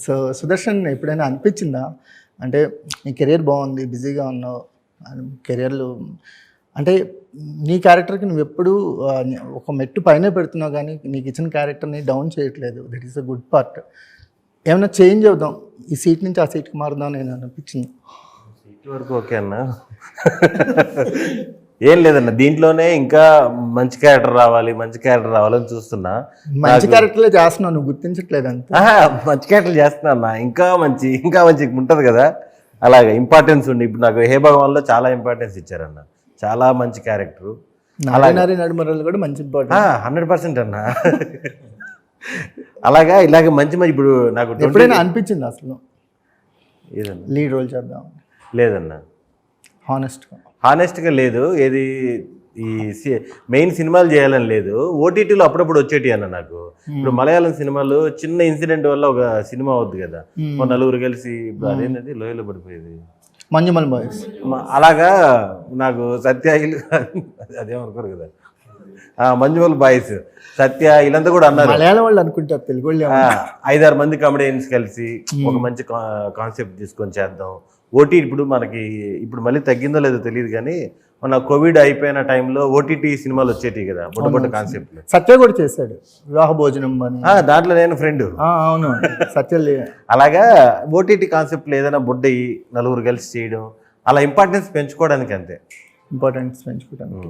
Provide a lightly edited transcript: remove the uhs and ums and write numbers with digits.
So Sudarshan ఎప్పుడైనా అనిపించిందా? అంటే నీ కెరియర్ బాగుంది, బిజీగా ఉన్నావు, కెరియర్‌లో అంటే నీ క్యారెక్టర్‌కి నువ్వెప్పుడూ ఒక మెట్టు పైనే పెడుతున్నావు గానీ, నీకు ఇచ్చిన క్యారెక్టర్‌ని డౌన్ చేయట్లేదు. That is a good part. ఏమన్నా చేంజ్ అవుదాం, ఈ సీట్ నుంచి ఆ సీట్‌కి మారుదాం అని అనిపించింది. సీట్ వరకు ఓకే అన్న. ఏం లేదన్న, దీంట్లోనే ఇంకా మంచి క్యారెక్టర్ రావాలని చూస్తున్నా. మంచి క్యారెక్టర్లే చేస్తున్నావు, నువ్వు గుర్తించట్లేదు అంతే. మంచి క్యారెక్టర్ చేస్తున్నా అన్న, ఇంకా మంచి ఉంటుంది కదా. అలాగే ఇంపార్టెన్స్ ఉండి ఇప్పుడు నాకు హే భగవాన్లో చాలా ఇంపార్టెన్స్ ఇచ్చారన్న, చాలా మంచి క్యారెక్టరు. నారాయణ నడుమరలు కూడా మంచి ఇంపార్టెంట్. 100% అన్న. అలాగా ఇలాగ మంచి ఇప్పుడు నాకు ఎప్పుడైనా అనిపించింది అసలు ఏదన్నా లీడ్ రోల్ చేద్దాం? లేదన్న, హానెస్ట్గా లేదు. ఏది ఈ మెయిన్ సినిమాలు చేయాలని లేదు, ఓటీటీలో అప్పుడప్పుడు వచ్చేటి అన్న. నాకు ఇప్పుడు మలయాళం సినిమాలు చిన్న ఇన్సిడెంట్ వల్ల ఒక సినిమా అవుద్ది కదా, నలుగురు కలిసి ఇప్పుడు అదేంటది లోయలో పడిపోయేది, మంజుమల్ బాయ్స్. అలాగా నాకు సత్యాయిలు అదేమనుకోరు కదా, మంజుమల్ బాయ్స్, సత్య వీళ్ళంతా కూడా అన్నారు. మలయాళం వాళ్ళు అనుకుంటారు, తెలుగు వాళ్ళు 5-6 మంది కమెడియన్స్ కలిసి ఒక మంచి కాన్సెప్ట్ తీసుకొని చేద్దాం. ఓటీ ఇప్పుడు మనకి ఇప్పుడు మళ్ళీ తగ్గిందో లేదో తెలియదు కానీ మన కోవిడ్ అయిపోయిన టైంలో ఓటీటీ సినిమాలు వచ్చేటి కదా, బుడ్డ కాన్సెప్ట్లు. సత్య కూడా చేశాడు వివాహ భోజనం అని, దాంట్లో నేను ఫ్రెండ్. అవును సత్య. అలాగా ఓటీటీ కాన్సెప్ట్లు ఏదైనా బుడ్డయి నలుగురు కలిసి చేయడం, అలా ఇంపార్టెన్స్ పెంచుకోవడానికి అంతే. ఇంపార్టెన్స్ పెంచుకోవడానికి